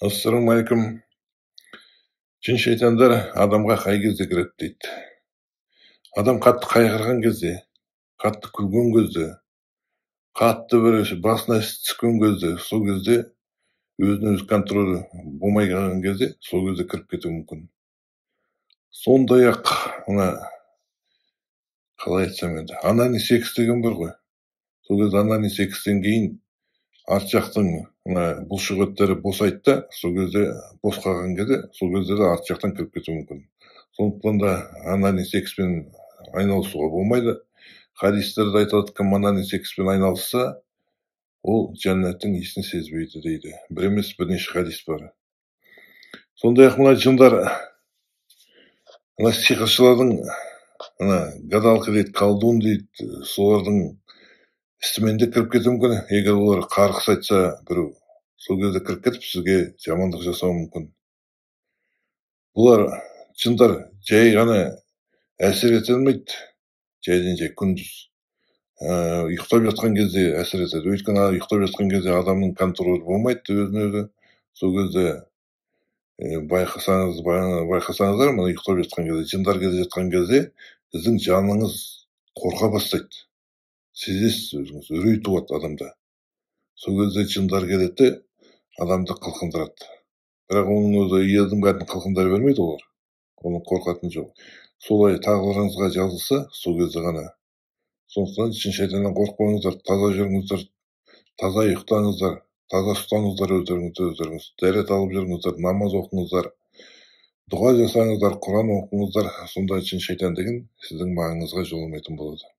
Ассалаумағалейкум. Жын шайтандар адамға қай кезде кіреді дейді. Адам қатты қайғырған кезде, қатты күлген кезде, қатты бір басына іс түскен кезде, сол кезде өзін өзі контролі болмай қалған кезде, сол кезде кіріп кетуі мүмкін. Сондай ақ мына қалай айтсам енді, анани секс деген бар ғой. Сол кезде анани секстен кейін арт жақтың бұлшық еттері босайды да, сол кезде бос қалған кезде, сол кезде де арт жақтан кіріп кетуі мүмкін. Сондықтан да анани секспен айналысуға болмайды. Хадистерде айтылады, кім анани секспен айналысса, ол жәннаттың иісін сезбейді дейді. Бір емес, бірнеше хадис бар. Сондай ақ мына жындар, мына сиқыршылардың, гадалка дейді, колдун дейді, солардың істімен де кіріп кетуі мүмкін. Егер олар қарғыс айтса біреу, сол кезде кіріп кетіп сізге жамандық жасауы мүмкін. Бұлар жындар жай ғана әсер ете алмайды, жайдан жай күндіз. Ұйықтап жатқан кезде әсер етеді. Өйткені ұйықтап жатқан кезде адамның контролі болмайды өзіне өзі. Сол кезде байқасаңыздар, мына ұйықтап жатқан кезде, жындар келе жатқан кезде, сіздің жаныңыз қорқа бастайды. Сезесіз өзіңіз, үрей туады адамда. Сол кезде жындар келеді, адамды қылқындырады. Бірақ оның өзі ердің бәрін қылқындыра бермейді олар. Оның қорқатын жоқ. Солай тағдырыңызға жазылса, сол кезде ғана. Сондықтан жын шайтаннан қорықпаңыздар, таза жүріңіздер, таза ұйықтаңыздар, таза ұстаңыздар өздеріңіз, дәрет алып жүріңіздер, намаз оқыңыздар, дұға жасаңыздар, Құран оқыңыздар, сонда жын шайтан деген сіздің маңыңызға жоламайтын болады.